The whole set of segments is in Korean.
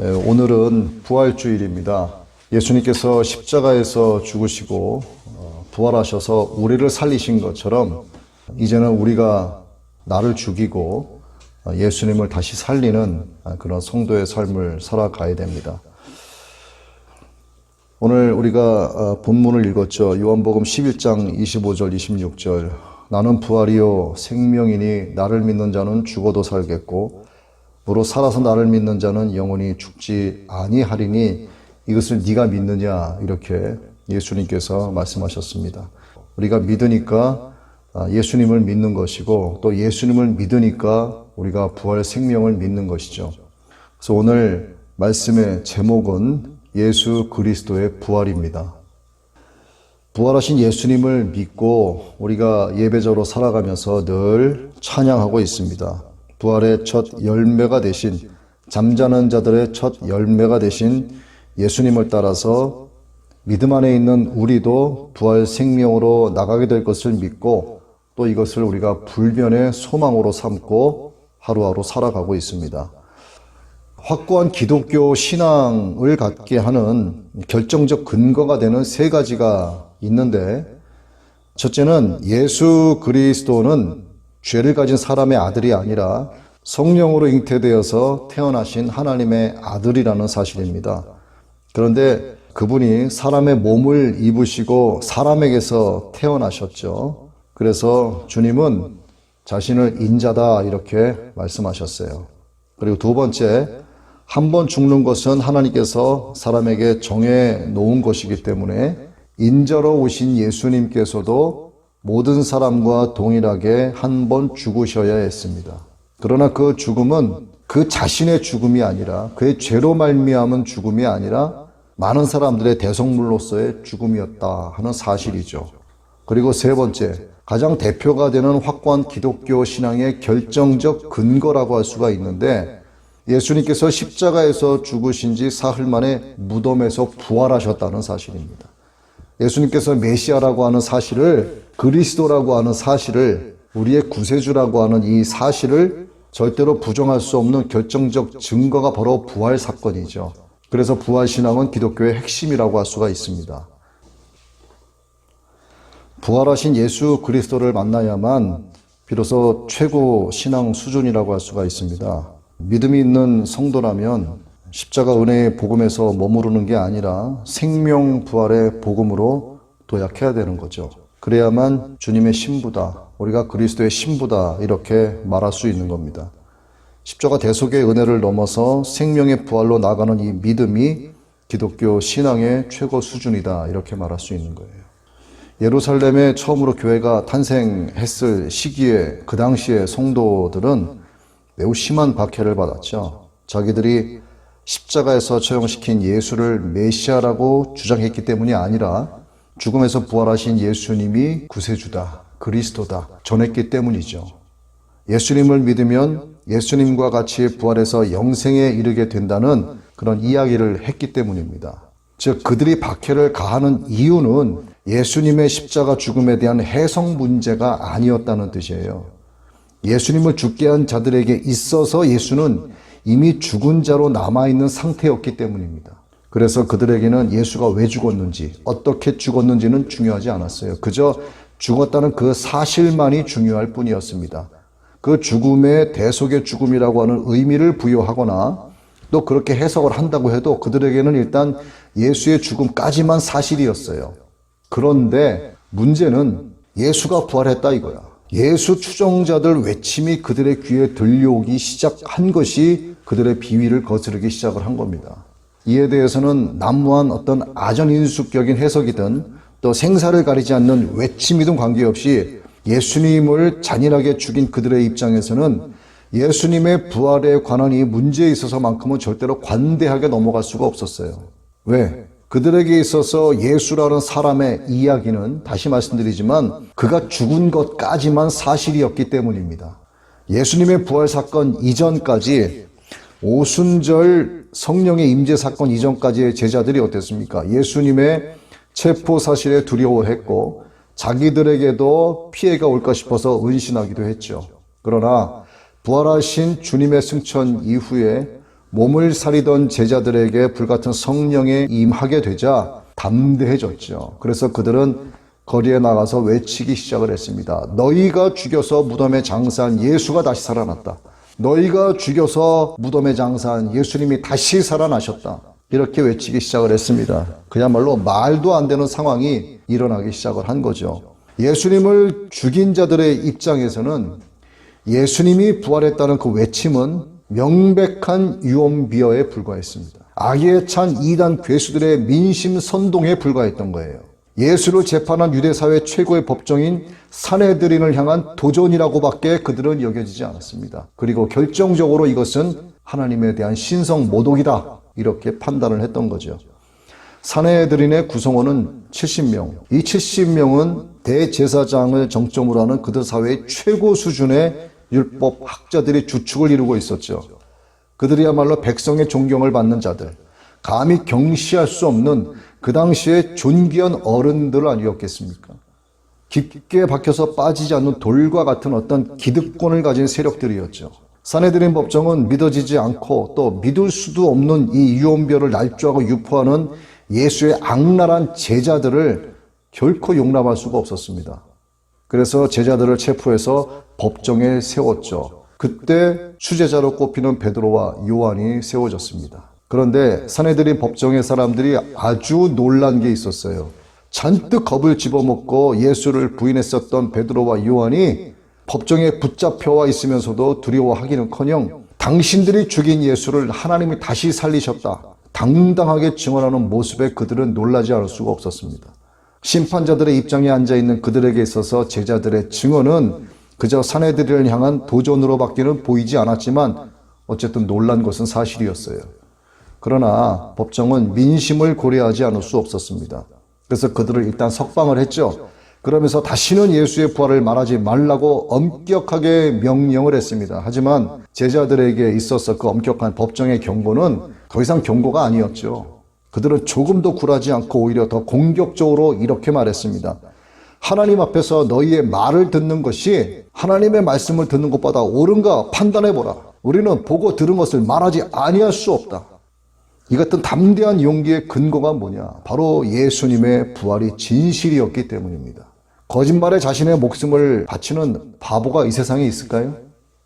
오늘은 부활주일입니다. 예수님께서 십자가에서 죽으시고 부활하셔서 우리를 살리신 것처럼 이제는 우리가 나를 죽이고 예수님을 다시 살리는 그런 성도의 삶을 살아가야 됩니다. 오늘 우리가 본문을 읽었죠. 요한복음 11장 25절 26절 나는 부활이요 생명이니 나를 믿는 자는 죽어도 살겠고 무릇 살아서 나를 믿는 자는 영원히 죽지 아니하리니 이것을 네가 믿느냐, 이렇게 예수님께서 말씀하셨습니다. 우리가 믿으니까 예수님을 믿는 것이고 또 예수님을 믿으니까 우리가 부활 생명을 믿는 것이죠. 그래서 오늘 말씀의 제목은 예수 그리스도의 부활입니다. 부활하신 예수님을 믿고 우리가 예배자로 살아가면서 늘 찬양하고 있습니다. 부활의 첫 열매가 되신, 잠자는 자들의 첫 열매가 되신 예수님을 따라서 믿음 안에 있는 우리도 부활 생명으로 나가게 될 것을 믿고 또 이것을 우리가 불변의 소망으로 삼고 하루하루 살아가고 있습니다. 확고한 기독교 신앙을 갖게 하는 결정적 근거가 되는 세 가지가 있는데, 첫째는 예수 그리스도는 죄를 가진 사람의 아들이 아니라 성령으로 잉태되어서 태어나신 하나님의 아들이라는 사실입니다. 그런데 그분이 사람의 몸을 입으시고 사람에게서 태어나셨죠. 그래서 주님은 자신을 인자다 이렇게 말씀하셨어요. 그리고 두 번째, 한 번 죽는 것은 하나님께서 사람에게 정해 놓은 것이기 때문에 인자로 오신 예수님께서도 모든 사람과 동일하게 한 번 죽으셔야 했습니다. 그러나 그 죽음은 그 자신의 죽음이 아니라, 그의 죄로 말미암은 죽음이 아니라 많은 사람들의 대속물로서의 죽음이었다 하는 사실이죠. 그리고 세 번째, 가장 대표가 되는 확고한 기독교 신앙의 결정적 근거라고 할 수가 있는데, 예수님께서 십자가에서 죽으신 지 사흘 만에 무덤에서 부활하셨다는 사실입니다. 예수님께서 메시아라고 하는 사실을, 그리스도라고 하는 사실을, 우리의 구세주라고 하는 이 사실을 절대로 부정할 수 없는 결정적 증거가 바로 부활 사건이죠. 그래서 부활신앙은 기독교의 핵심이라고 할 수가 있습니다. 부활하신 예수 그리스도를 만나야만 비로소 최고 신앙 수준이라고 할 수가 있습니다. 믿음이 있는 성도라면 십자가 은혜의 복음에서 머무르는 게 아니라 생명 부활의 복음으로 도약해야 되는 거죠. 그래야만 주님의 신부다, 우리가 그리스도의 신부다 이렇게 말할 수 있는 겁니다. 십자가 대속의 은혜를 넘어서 생명의 부활로 나가는 이 믿음이 기독교 신앙의 최고 수준이다 이렇게 말할 수 있는 거예요. 예루살렘에 처음으로 교회가 탄생했을 시기에 그 당시의 성도들은 매우 심한 박해를 받았죠. 자기들이 십자가에서 처형시킨 예수를 메시아라고 주장했기 때문이 아니라 죽음에서 부활하신 예수님이 구세주다, 그리스도다 전했기 때문이죠. 예수님을 믿으면 예수님과 같이 부활해서 영생에 이르게 된다는 그런 이야기를 했기 때문입니다. 즉 그들이 박해를 가하는 이유는 예수님의 십자가 죽음에 대한 해석 문제가 아니었다는 뜻이에요. 예수님을 죽게 한 자들에게 있어서 예수는 이미 죽은 자로 남아있는 상태였기 때문입니다. 그래서 그들에게는 예수가 왜 죽었는지, 어떻게 죽었는지는 중요하지 않았어요. 그저 죽었다는 그 사실만이 중요할 뿐이었습니다. 그 죽음의 대속의 죽음이라고 하는 의미를 부여하거나 또 그렇게 해석을 한다고 해도 그들에게는 일단 예수의 죽음까지만 사실이었어요. 그런데 문제는 예수가 부활했다 이거야. 예수 추종자들 외침이 그들의 귀에 들려오기 시작한 것이 그들의 비위를 거스르기 시작을 한 겁니다. 이에 대해서는 난무한 어떤 아전인수격인 해석이든 또 생사를 가리지 않는 외침이든 관계없이 예수님을 잔인하게 죽인 그들의 입장에서는 예수님의 부활에 관한 이 문제에 있어서만큼은 절대로 관대하게 넘어갈 수가 없었어요. 왜? 그들에게 있어서 예수라는 사람의 이야기는 다시 말씀드리지만 그가 죽은 것까지만 사실이었기 때문입니다. 예수님의 부활 사건 이전까지 오순절 성령의 임재 사건 이전까지의 제자들이 어땠습니까? 예수님의 체포 사실에 두려워했고 자기들에게도 피해가 올까 싶어서 은신하기도 했죠. 그러나 부활하신 주님의 승천 이후에 몸을 사리던 제자들에게 불같은 성령에 임하게 되자 담대해졌죠. 그래서 그들은 거리에 나가서 외치기 시작을 했습니다. 너희가 죽여서 무덤에 장사한 예수가 다시 살아났다. 너희가 죽여서 무덤에 장사한 예수님이 다시 살아나셨다. 이렇게 외치기 시작을 했습니다. 그야말로 말도 안 되는 상황이 일어나기 시작을 한 거죠. 예수님을 죽인 자들의 입장에서는 예수님이 부활했다는 그 외침은 명백한 유언비어에 불과했습니다. 악에 찬 이단 괴수들의 민심 선동에 불과했던 거예요. 예수를 재판한 유대사회 최고의 법정인 산헤드린을 향한 도전이라고밖에 그들은 여겨지지 않았습니다. 그리고 결정적으로 이것은 하나님에 대한 신성 모독이다, 이렇게 판단을 했던 거죠. 산헤드린의 구성원은 70명. 이 70명은 대제사장을 정점으로 하는 그들 사회의 최고 수준의 율법 학자들이 주축을 이루고 있었죠. 그들이야말로 백성의 존경을 받는 자들, 감히 경시할 수 없는 그 당시에 존귀한 어른들 아니었겠습니까? 깊게 박혀서 빠지지 않는 돌과 같은 어떤 기득권을 가진 세력들이었죠. 산헤드린 법정은 믿어지지 않고 또 믿을 수도 없는 이 유언비어를 날조하고 유포하는 예수의 악랄한 제자들을 결코 용납할 수가 없었습니다. 그래서 제자들을 체포해서 법정에 세웠죠. 그때 수제자로 꼽히는 베드로와 요한이 세워졌습니다. 그런데 산헤드린 법정의 사람들이 아주 놀란 게 있었어요. 잔뜩 겁을 집어먹고 예수를 부인했었던 베드로와 요한이 법정에 붙잡혀와 있으면서도 두려워하기는커녕 당신들이 죽인 예수를 하나님이 다시 살리셨다, 당당하게 증언하는 모습에 그들은 놀라지 않을 수가 없었습니다. 심판자들의 입장에 앉아있는 그들에게 있어서 제자들의 증언은 그저 산헤드린을 향한 도전으로밖에는 보이지 않았지만 어쨌든 놀란 것은 사실이었어요. 그러나 법정은 민심을 고려하지 않을 수 없었습니다. 그래서 그들을 일단 석방을 했죠. 그러면서 다시는 예수의 부활을 말하지 말라고 엄격하게 명령을 했습니다. 하지만 제자들에게 있어서 그 엄격한 법정의 경고는 더 이상 경고가 아니었죠. 그들은 조금도 굴하지 않고 오히려 더 공격적으로 이렇게 말했습니다. 하나님 앞에서 너희의 말을 듣는 것이 하나님의 말씀을 듣는 것보다 옳은가 판단해보라. 우리는 보고 들은 것을 말하지 아니할 수 없다. 이 같은 담대한 용기의 근거가 뭐냐? 바로 예수님의 부활이 진실이었기 때문입니다. 거짓말에 자신의 목숨을 바치는 바보가 이 세상에 있을까요?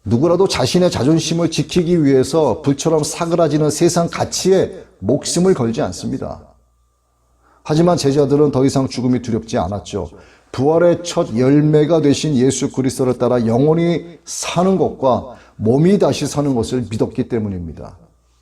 누구라도 자신의 자존심을 지키기 위해서 불처럼 사그라지는 세상 가치에 목숨을 걸지 않습니다. 하지만 제자들은 더 이상 죽음이 두렵지 않았죠. 부활의 첫 열매가 되신 예수 그리스도를 따라 영원히 사는 것과 몸이 다시 사는 것을 믿었기 때문입니다.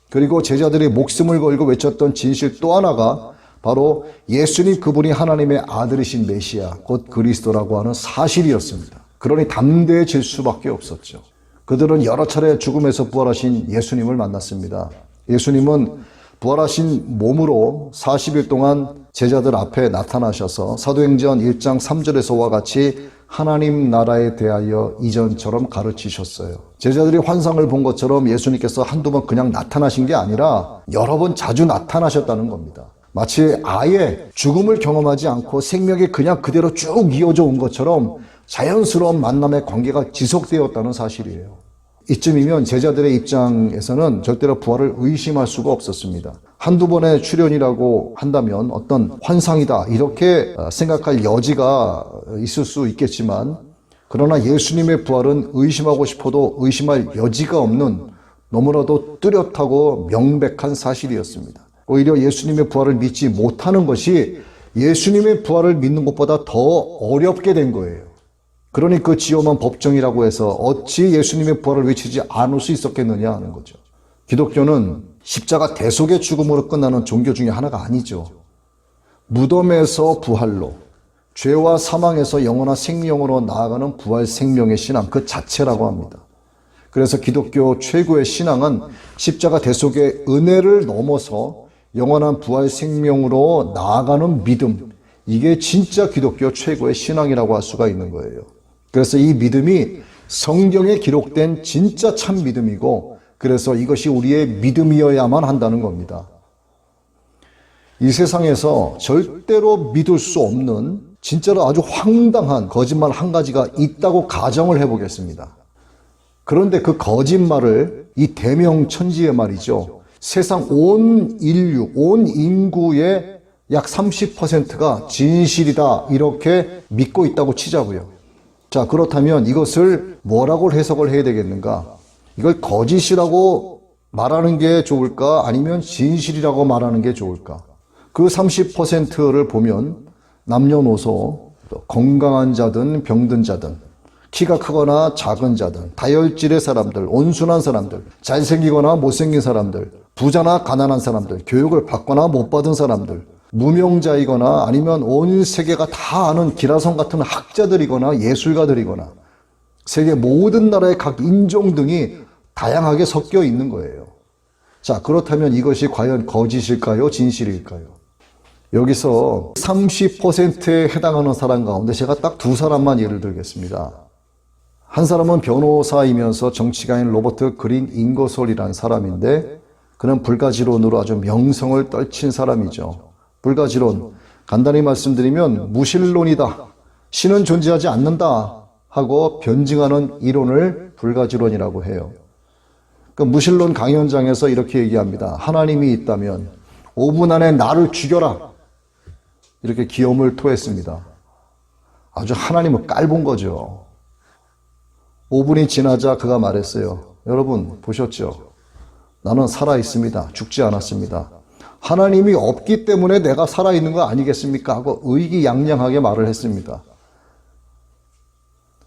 그리고 제자들이 목숨을 걸고 외쳤던 진실 또 하나가 바로 예수님 그분이 하나님의 아들이신 메시아, 곧 그리스도라고 하는 사실이었습니다. 그러니 담대해질 수밖에 없었죠. 그들은 여러 차례 죽음에서 부활하신 예수님을 만났습니다. 예수님은 부활하신 몸으로 40일 동안 제자들 앞에 나타나셔서 사도행전 1장 3절에서와 같이 하나님 나라에 대하여 이전처럼 가르치셨어요. 제자들이 환상을 본 것처럼 예수님께서 한두 번 그냥 나타나신 게 아니라 여러 번 자주 나타나셨다는 겁니다. 마치 아예 죽음을 경험하지 않고 생명이 그냥 그대로 쭉 이어져 온 것처럼 자연스러운 만남의 관계가 지속되었다는 사실이에요. 이쯤이면 제자들의 입장에서는 절대로 부활을 의심할 수가 없었습니다. 한두 번의 출현이라고 한다면 어떤 환상이다 이렇게 생각할 여지가 있을 수 있겠지만, 그러나 예수님의 부활은 의심하고 싶어도 의심할 여지가 없는 너무나도 뚜렷하고 명백한 사실이었습니다. 오히려 예수님의 부활을 믿지 못하는 것이 예수님의 부활을 믿는 것보다 더 어렵게 된 거예요. 그러니 그 지엄한 법정이라고 해서 어찌 예수님의 부활을 외치지 않을 수 있었겠느냐 하는 거죠. 기독교는 십자가 대속의 죽음으로 끝나는 종교 중에 하나가 아니죠. 무덤에서 부활로, 죄와 사망에서 영원한 생명으로 나아가는 부활 생명의 신앙 그 자체라고 합니다. 그래서 기독교 최고의 신앙은 십자가 대속의 은혜를 넘어서 영원한 부활 생명으로 나아가는 믿음, 이게 진짜 기독교 최고의 신앙이라고 할 수가 있는 거예요. 그래서 이 믿음이 성경에 기록된 진짜 참 믿음이고, 그래서 이것이 우리의 믿음이어야만 한다는 겁니다. 이 세상에서 절대로 믿을 수 없는 진짜로 아주 황당한 거짓말 한 가지가 있다고 가정을 해보겠습니다. 그런데 그 거짓말을 이 대명천지의 말이죠. 세상 온 인류, 온 인구의 약 30%가 진실이다 이렇게 믿고 있다고 치자고요. 자, 그렇다면 이것을 뭐라고 해석을 해야 되겠는가? 이걸 거짓이라고 말하는 게 좋을까? 아니면 진실이라고 말하는 게 좋을까? 그 30%를 보면 남녀노소, 건강한 자든 병든 자든, 키가 크거나 작은 자든, 다혈질의 사람들, 온순한 사람들, 잘생기거나 못생긴 사람들, 부자나 가난한 사람들, 교육을 받거나 못 받은 사람들, 무명자이거나 아니면 온 세계가 다 아는 기라성 같은 학자들이거나 예술가들이거나 세계 모든 나라의 각 인종 등이 다양하게 섞여 있는 거예요. 자, 그렇다면 이것이 과연 거짓일까요? 진실일까요? 여기서 30%에 해당하는 사람 가운데 제가 딱 두 사람만 예를 들겠습니다. 한 사람은 변호사이면서 정치가인 로버트 그린 잉거솔이라는 사람인데 그는 불가지론으로 아주 명성을 떨친 사람이죠. 불가지론, 간단히 말씀드리면 무신론이다. 신은 존재하지 않는다 하고 변증하는 이론을 불가지론이라고 해요. 그 무신론 강연장에서 이렇게 얘기합니다. 하나님이 있다면 5분 안에 나를 죽여라. 이렇게 기염을 토했습니다. 아주 하나님을 깔본 거죠. 5분이 지나자 그가 말했어요. 여러분 보셨죠? 나는 살아있습니다. 죽지 않았습니다. 하나님이 없기 때문에 내가 살아있는 거 아니겠습니까? 하고 의기양양하게 말을 했습니다.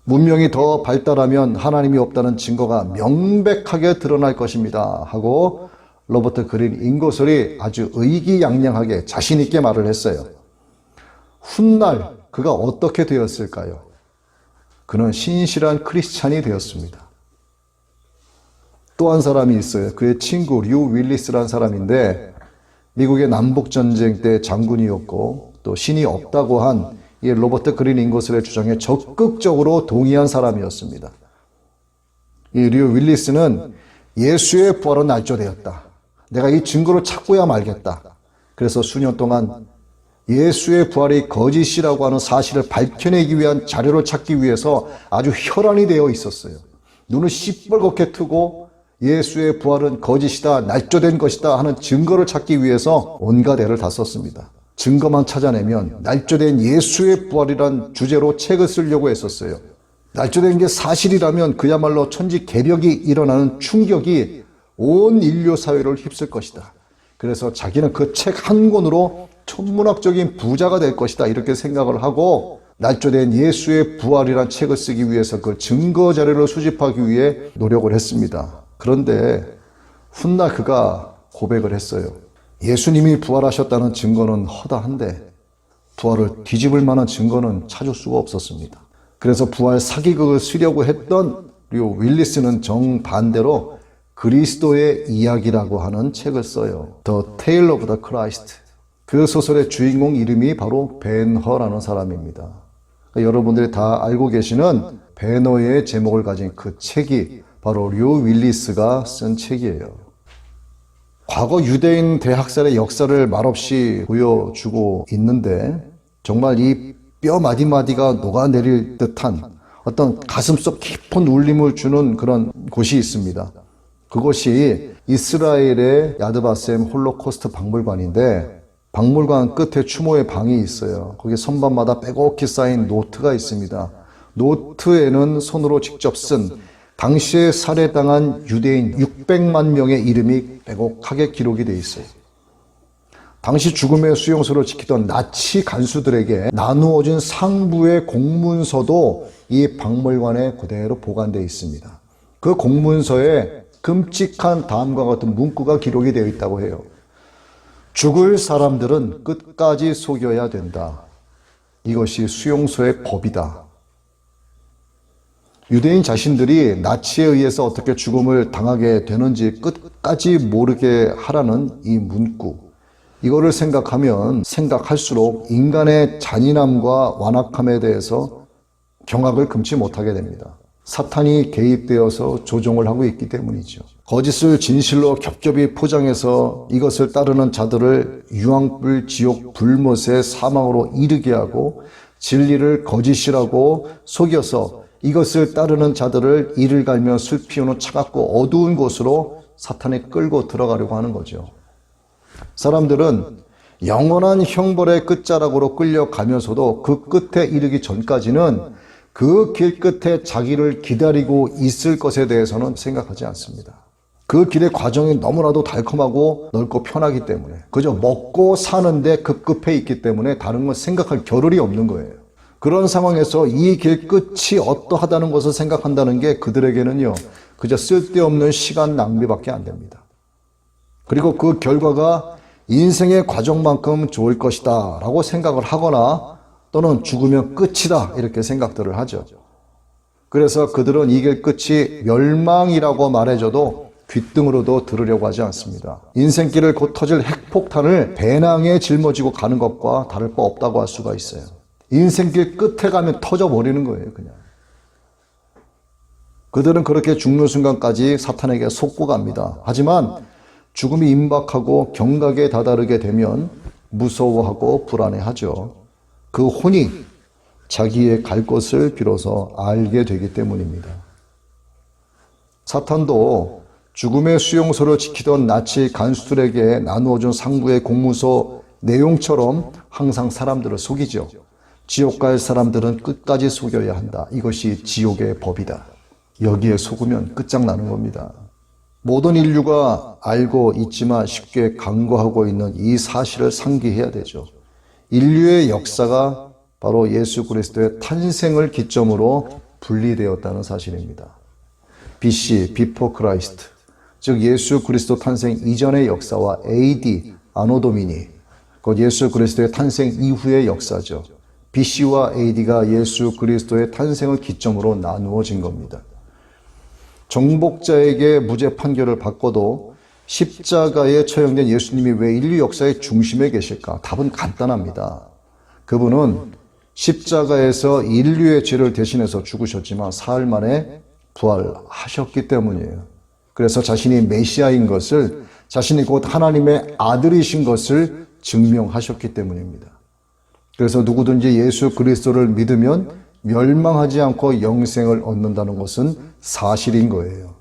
문명이 더 발달하면 하나님이 없다는 증거가 명백하게 드러날 것입니다. 하고 로버트 그린 잉거솔이 아주 의기양양하게 자신있게 말을 했어요. 훗날 그가 어떻게 되었을까요? 그는 신실한 크리스찬이 되었습니다. 또 한 사람이 있어요. 그의 친구 류 윌리스라는 사람인데 미국의 남북전쟁 때 장군이었고 또 신이 없다고 한 이 로버트 그린 잉거솔의 주장에 적극적으로 동의한 사람이었습니다. 이 류 윌리스는 예수의 부활은 날조되었다. 내가 이 증거를 찾고야 말겠다. 그래서 수년 동안 예수의 부활이 거짓이라고 하는 사실을 밝혀내기 위한 자료를 찾기 위해서 아주 혈안이 되어 있었어요. 눈을 시뻘겋게 트고 예수의 부활은 거짓이다, 날조된 것이다 하는 증거를 찾기 위해서 온갖 애를 다 썼습니다. 증거만 찾아내면 날조된 예수의 부활이란 주제로 책을 쓰려고 했었어요. 날조된 게 사실이라면 그야말로 천지개벽이 일어나는 충격이 온 인류 사회를 휩쓸 것이다. 그래서 자기는 그 책 한 권으로 천문학적인 부자가 될 것이다 이렇게 생각을 하고 날조된 예수의 부활이란 책을 쓰기 위해서 그 증거 자료를 수집하기 위해 노력을 했습니다. 그런데 훗날 그가 고백을 했어요. 예수님이 부활하셨다는 증거는 허다한데 부활을 뒤집을 만한 증거는 찾을 수가 없었습니다. 그래서 부활 사기극을 쓰려고 했던 류 윌리스는 정반대로 그리스도의 이야기라고 하는 책을 써요. The Tale of the Christ. 그 소설의 주인공 이름이 바로 벤허라는 사람입니다. 그러니까 여러분들이 다 알고 계시는 벤허의 제목을 가진 그 책이 바로 류 윌리스가 쓴 책이에요. 과거 유대인 대학살의 역사를 말없이 보여주고 있는데 정말 이 뼈 마디마디가 녹아내릴 듯한 어떤 가슴속 깊은 울림을 주는 그런 곳이 있습니다. 그것이 이스라엘의 야드바셈 홀로코스트 박물관인데 박물관 끝에 추모의 방이 있어요. 거기 선반마다 빼곡히 쌓인 노트가 있습니다. 노트에는 손으로 직접 쓴 당시에 살해당한 유대인 600만 명의 이름이 빼곡하게 기록이 되어 있어요. 당시 죽음의 수용소를 지키던 나치 간수들에게 나누어진 상부의 공문서도 이 박물관에 그대로 보관되어 있습니다. 그 공문서에 끔찍한 다음과 같은 문구가 기록이 되어 있다고 해요. 죽을 사람들은 끝까지 속여야 된다. 이것이 수용소의 법이다. 유대인 자신들이 나치에 의해서 어떻게 죽음을 당하게 되는지 끝까지 모르게 하라는 이 문구. 이거를 생각할수록 인간의 잔인함과 완악함에 대해서 경악을 금치 못하게 됩니다. 사탄이 개입되어서 조종을 하고 있기 때문이죠. 거짓을 진실로 겹겹이 포장해서 이것을 따르는 자들을 유황불 지옥 불못의 사망으로 이르게 하고 진리를 거짓이라고 속여서 이것을 따르는 자들을 이를 갈며 술 피우는 차갑고 어두운 곳으로 사탄이 끌고 들어가려고 하는 거죠. 사람들은 영원한 형벌의 끝자락으로 끌려가면서도 그 끝에 이르기 전까지는 그 길 끝에 자기를 기다리고 있을 것에 대해서는 생각하지 않습니다. 그 길의 과정이 너무나도 달콤하고 넓고 편하기 때문에, 그저 먹고 사는데 급급해 있기 때문에 다른 건 생각할 겨를이 없는 거예요. 그런 상황에서 이 길 끝이 어떠하다는 것을 생각한다는 게 그들에게는요, 그저 쓸데없는 시간 낭비밖에 안 됩니다. 그리고 그 결과가 인생의 과정만큼 좋을 것이다 라고 생각을 하거나 또는 죽으면 끝이다 이렇게 생각들을 하죠. 그래서 그들은 이 길 끝이 멸망이라고 말해줘도 귓등으로도 들으려고 하지 않습니다. 인생길을 곧 터질 핵폭탄을 배낭에 짊어지고 가는 것과 다를 바 없다고 할 수가 있어요. 인생길 끝에 가면 터져버리는 거예요, 그냥. 그들은 그렇게 죽는 순간까지 사탄에게 속고 갑니다. 하지만 죽음이 임박하고 경각에 다다르게 되면 무서워하고 불안해하죠. 그 혼이 자기의 갈 곳을 비로소 알게 되기 때문입니다. 사탄도 죽음의 수용소를 지키던 나치 간수들에게 나누어준 상부의 공문서 내용처럼 항상 사람들을 속이죠. 지옥 갈 사람들은 끝까지 속여야 한다. 이것이 지옥의 법이다. 여기에 속으면 끝장나는 겁니다. 모든 인류가 알고 있지만 쉽게 간과하고 있는 이 사실을 상기해야 되죠. 인류의 역사가 바로 예수 그리스도의 탄생을 기점으로 분리되었다는 사실입니다. BC, Before Christ, 즉 예수 그리스도 탄생 이전의 역사와 AD, 아노 도미니, 곧 예수 그리스도의 탄생 이후의 역사죠. BC와 AD가 예수 그리스도의 탄생을 기점으로 나누어진 겁니다. 정복자에게 무죄 판결을 받고도 십자가에 처형된 예수님이 왜 인류 역사의 중심에 계실까? 답은 간단합니다. 그분은 십자가에서 인류의 죄를 대신해서 죽으셨지만 사흘 만에 부활하셨기 때문이에요. 그래서 자신이 메시아인 것을, 자신이 곧 하나님의 아들이신 것을 증명하셨기 때문입니다. 그래서 누구든지 예수 그리스도를 믿으면 멸망하지 않고 영생을 얻는다는 것은 사실인 거예요.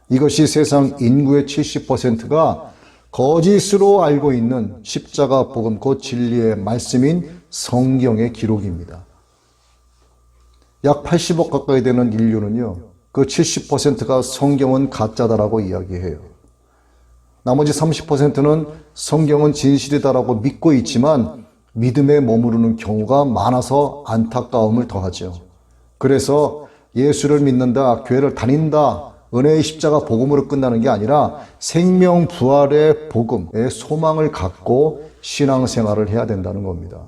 이것이 세상 인구의 70%가 거짓으로 알고 있는 십자가 복음, 곧 진리의 말씀인 성경의 기록입니다. 약 80억 가까이 되는 인류는요, 그 70%가 성경은 가짜다라고 이야기해요. 나머지 30%는 성경은 진실이다라고 믿고 있지만 믿음에 머무르는 경우가 많아서 안타까움을 더하죠. 그래서 예수를 믿는다, 교회를 다닌다, 은혜의 십자가 복음으로 끝나는 게 아니라 생명 부활의 복음의 소망을 갖고 신앙생활을 해야 된다는 겁니다.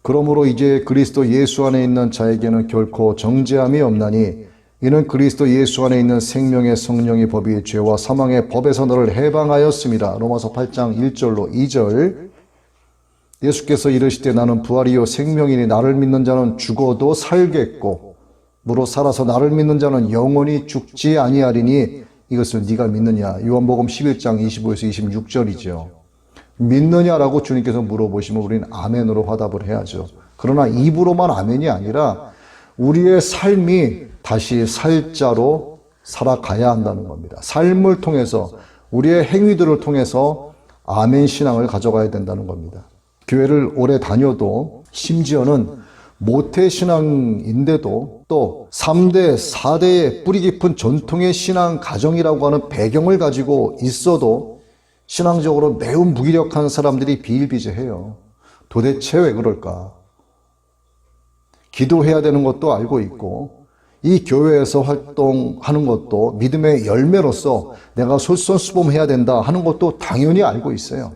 그러므로 이제 그리스도 예수 안에 있는 자에게는 결코 정죄함이 없나니 이는 그리스도 예수 안에 있는 생명의 성령의 법이 죄와 사망의 법에서 너를 해방하였습니다. 로마서 8장 1절로 2절. 예수께서 이르시되 나는 부활이요 생명이니 나를 믿는 자는 죽어도 살겠고 무릇 살아서 나를 믿는 자는 영원히 죽지 아니하리니 이것을 네가 믿느냐. 요한복음 11장 25에서 26절이죠. 믿느냐라고 주님께서 물어보시면 우리는 아멘으로 화답을 해야죠. 그러나 입으로만 아멘이 아니라 우리의 삶이 다시 살자로 살아가야 한다는 겁니다. 삶을 통해서, 우리의 행위들을 통해서 아멘 신앙을 가져가야 된다는 겁니다. 교회를 오래 다녀도, 심지어는 모태신앙인데도 또 3대, 4대의 뿌리 깊은 전통의 신앙 가정이라고 하는 배경을 가지고 있어도 신앙적으로 매우 무기력한 사람들이 비일비재해요. 도대체 왜 그럴까? 기도해야 되는 것도 알고 있고 이 교회에서 활동하는 것도 믿음의 열매로서 내가 솔선수범해야 된다 하는 것도 당연히 알고 있어요.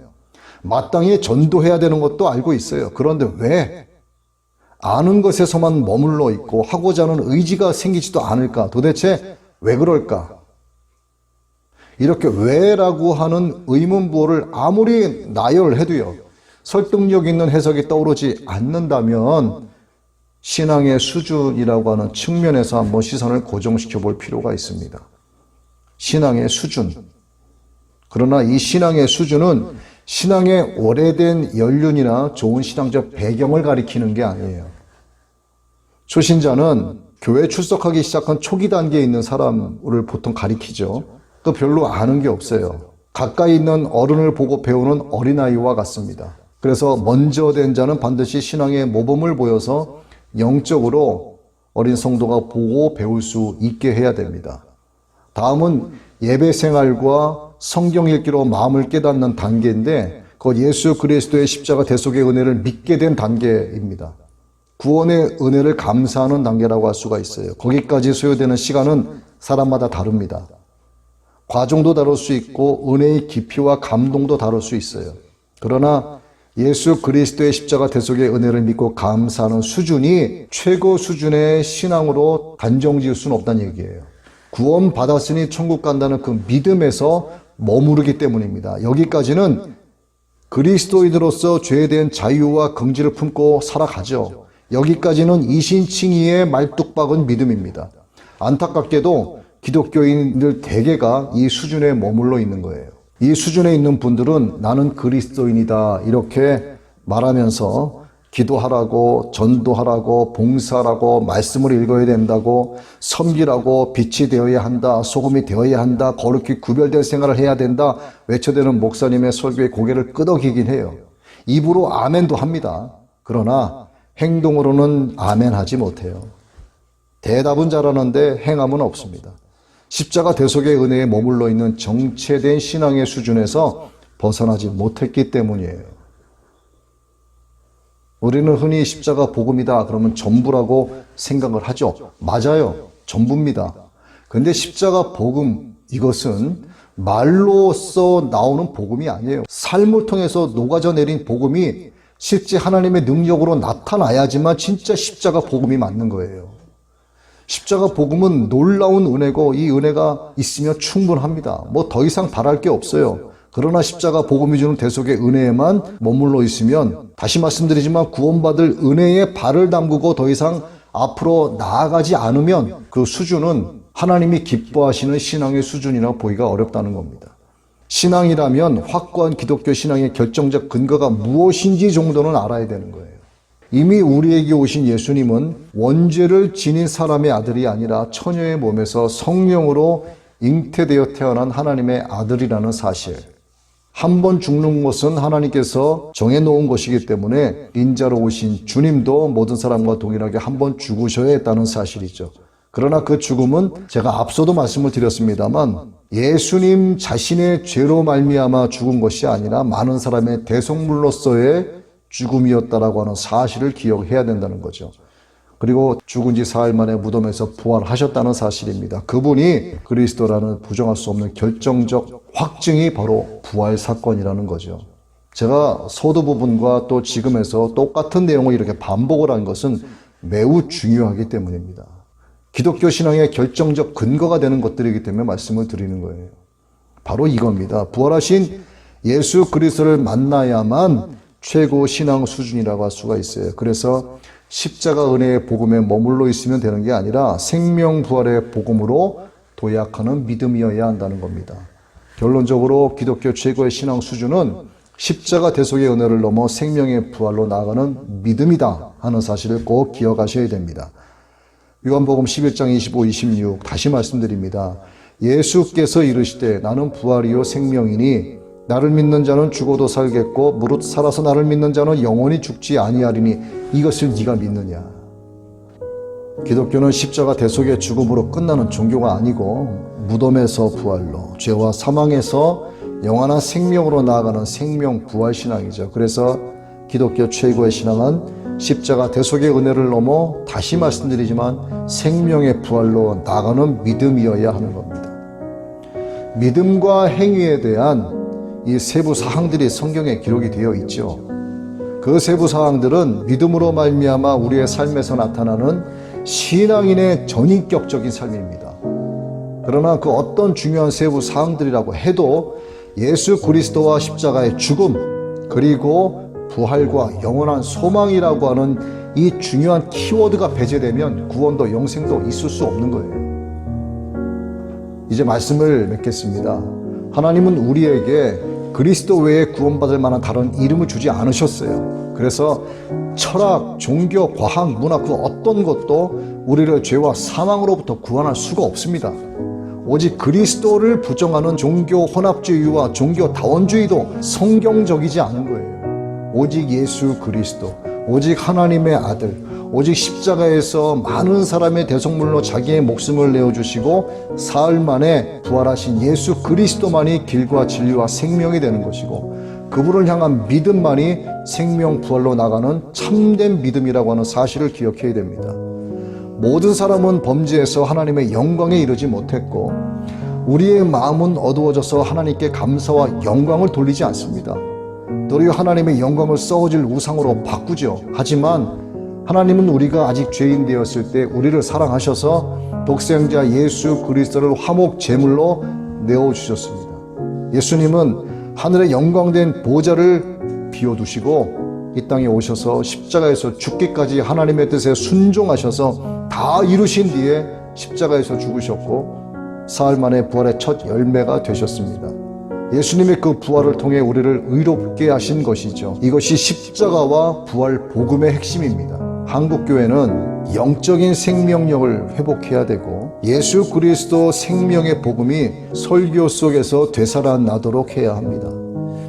마땅히 전도해야 되는 것도 알고 있어요. 그런데 왜 아는 것에서만 머물러 있고 하고자 하는 의지가 생기지도 않을까? 도대체 왜 그럴까? 이렇게 왜라고 하는 의문부호를 아무리 나열해도요, 설득력 있는 해석이 떠오르지 않는다면 신앙의 수준이라고 하는 측면에서 한번 시선을 고정시켜 볼 필요가 있습니다. 신앙의 수준. 그러나 이 신앙의 수준은 신앙의 오래된 연륜이나 좋은 신앙적 배경을 가리키는 게 아니에요. 초신자는 교회 출석하기 시작한 초기 단계에 있는 사람을 보통 가리키죠. 또 별로 아는 게 없어요. 가까이 있는 어른을 보고 배우는 어린아이와 같습니다. 그래서 먼저 된 자는 반드시 신앙의 모범을 보여서 영적으로 어린 성도가 보고 배울 수 있게 해야 됩니다. 다음은 예배 생활과 성경 읽기로 마음을 깨닫는 단계인데, 그것 예수 그리스도의 십자가 대속의 은혜를 믿게 된 단계입니다. 구원의 은혜를 감사하는 단계라고 할 수가 있어요. 거기까지 소요되는 시간은 사람마다 다릅니다. 과정도 다를 수 있고 은혜의 깊이와 감동도 다를 수 있어요. 그러나 예수 그리스도의 십자가 대속의 은혜를 믿고 감사하는 수준이 최고 수준의 신앙으로 단정 지을 수는 없다는 얘기예요. 구원 받았으니 천국 간다는 그 믿음에서 머무르기 때문입니다. 여기까지는 그리스도인으로서 죄에 대한 자유와 긍지를 품고 살아가죠. 여기까지는 이신칭의의 말뚝박은 믿음입니다. 안타깝게도 기독교인들 대개가 이 수준에 머물러 있는 거예요. 이 수준에 있는 분들은 나는 그리스도인이다 이렇게 말하면서 기도하라고, 전도하라고, 봉사하라고, 말씀을 읽어야 된다고, 섬기라고, 빛이 되어야 한다, 소금이 되어야 한다, 거룩히 구별된 생활을 해야 된다 외쳐대는 목사님의 설교에 고개를 끄덕이긴 해요. 입으로 아멘도 합니다. 그러나 행동으로는 아멘하지 못해요. 대답은 잘하는데 행함은 없습니다. 십자가 대속의 은혜에 머물러 있는 정체된 신앙의 수준에서 벗어나지 못했기 때문이에요. 우리는 흔히 십자가 복음이다 그러면 전부라고 생각을 하죠. 맞아요. 전부입니다. 그런데 십자가 복음, 이것은 말로써 나오는 복음이 아니에요. 삶을 통해서 녹아져 내린 복음이 실제 하나님의 능력으로 나타나야지만 진짜 십자가 복음이 맞는 거예요. 십자가 복음은 놀라운 은혜고 이 은혜가 있으면 충분합니다. 뭐 더 이상 바랄 게 없어요. 그러나 십자가 복음이 주는 대속의 은혜에만 머물러 있으면, 다시 말씀드리지만 구원받을 은혜에 발을 담그고 더 이상 앞으로 나아가지 않으면 그 수준은 하나님이 기뻐하시는 신앙의 수준이라 보기가 어렵다는 겁니다. 신앙이라면 확고한 기독교 신앙의 결정적 근거가 무엇인지 정도는 알아야 되는 거예요. 이미 우리에게 오신 예수님은 원죄를 지닌 사람의 아들이 아니라 처녀의 몸에서 성령으로 잉태되어 태어난 하나님의 아들이라는 사실. 한 번 죽는 것은 하나님께서 정해놓은 것이기 때문에 인자로 오신 주님도 모든 사람과 동일하게 한 번 죽으셔야 했다는 사실이죠. 그러나 그 죽음은 제가 앞서도 말씀을 드렸습니다만 예수님 자신의 죄로 말미암아 죽은 것이 아니라 많은 사람의 대속물로서의 죽음이었다라고 하는 사실을 기억해야 된다는 거죠. 그리고 죽은 지 사흘 만에 무덤에서 부활하셨다는 사실입니다. 그분이 그리스도라는 부정할 수 없는 결정적 확증이 바로 부활 사건이라는 거죠. 제가 서두 부분과 또 지금에서 똑같은 내용을 이렇게 반복을 한 것은 매우 중요하기 때문입니다. 기독교 신앙의 결정적 근거가 되는 것들이기 때문에 말씀을 드리는 거예요. 바로 이겁니다. 부활하신 예수 그리스도를 만나야만 최고 신앙 수준이라고 할 수가 있어요. 그래서 십자가 은혜의 복음에 머물러 있으면 되는 게 아니라 생명 부활의 복음으로 도약하는 믿음이어야 한다는 겁니다. 결론적으로 기독교 최고의 신앙 수준은 십자가 대속의 은혜를 넘어 생명의 부활로 나아가는 믿음이다 하는 사실을 꼭 기억하셔야 됩니다. 요한복음 11장 25, 26 다시 말씀드립니다. 예수께서 이르시되 나는 부활이요 생명이니 나를 믿는 자는 죽어도 살겠고 무릇 살아서 나를 믿는 자는 영원히 죽지 아니하리니 이것을 네가 믿느냐. 기독교는 십자가 대속의 죽음으로 끝나는 종교가 아니고 무덤에서 부활로, 죄와 사망에서 영원한 생명으로 나아가는 생명 부활 신앙이죠. 그래서 기독교 최고의 신앙은 십자가 대속의 은혜를 넘어 다시 말씀드리지만 생명의 부활로 나아가는 믿음이어야 하는 겁니다. 믿음과 행위에 대한 이 세부 사항들이 성경에 기록이 되어 있죠. 그 세부 사항들은 믿음으로 말미암아 우리의 삶에서 나타나는 신앙인의 전인격적인 삶입니다. 그러나 그 어떤 중요한 세부 사항들이라고 해도 예수 그리스도와 십자가의 죽음 그리고 부활과 영원한 소망이라고 하는 이 중요한 키워드가 배제되면 구원도 영생도 있을 수 없는 거예요. 이제 말씀을 맺겠습니다. 하나님은 우리에게 그리스도 외에 구원받을 만한 다른 이름을 주지 않으셨어요. 그래서 철학, 종교, 과학, 문화 그 어떤 것도 우리를 죄와 사망으로부터 구원할 수가 없습니다. 오직 그리스도를 부정하는 종교 혼합주의와 종교 다원주의도 성경적이지 않은 거예요. 오직 예수 그리스도, 오직 하나님의 아들, 오직 십자가에서 많은 사람의 대속물로 자기의 목숨을 내어주시고 사흘 만에 부활하신 예수 그리스도만이 길과 진리와 생명이 되는 것이고, 그분을 향한 믿음만이 생명 부활로 나가는 참된 믿음이라고 하는 사실을 기억해야 됩니다. 모든 사람은 범죄해서 하나님의 영광에 이르지 못했고, 우리의 마음은 어두워져서 하나님께 감사와 영광을 돌리지 않습니다. 도리어 하나님의 영광을 썩어질 우상으로 바꾸죠. 하지만 하나님은 우리가 아직 죄인 되었을 때 우리를 사랑하셔서 독생자 예수 그리스도를 화목 제물로 내어주셨습니다. 예수님은 하늘의 영광된 보좌를 비워두시고 이 땅에 오셔서 십자가에서 죽기까지 하나님의 뜻에 순종하셔서 다 이루신 뒤에 십자가에서 죽으셨고 사흘 만에 부활의 첫 열매가 되셨습니다. 예수님의 그 부활을 통해 우리를 의롭게 하신 것이죠. 이것이 십자가와 부활 복음의 핵심입니다. 한국교회는 영적인 생명력을 회복해야 되고 예수 그리스도 생명의 복음이 설교 속에서 되살아나도록 해야 합니다.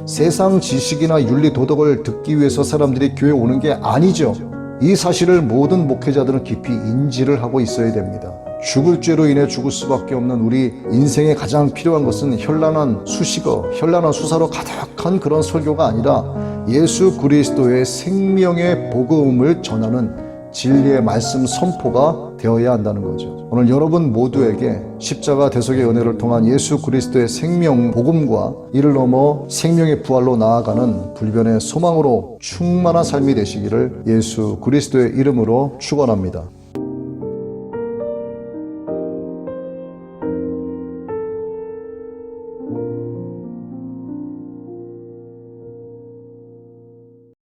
세상 지식이나 윤리 도덕을 듣기 위해서 사람들이 교회에 오는 게 아니죠. 이 사실을 모든 목회자들은 깊이 인지를 하고 있어야 됩니다. 죽을 죄로 인해 죽을 수밖에 없는 우리 인생에 가장 필요한 것은 현란한 수식어, 현란한 수사로 가득한 그런 설교가 아니라 예수 그리스도의 생명의 복음을 전하는 진리의 말씀 선포가 되어야 한다는 거죠. 오늘 여러분 모두에게 십자가 대속의 은혜를 통한 예수 그리스도의 생명 복음과 이를 넘어 생명의 부활로 나아가는 불변의 소망으로 충만한 삶이 되시기를 예수 그리스도의 이름으로 축원합니다.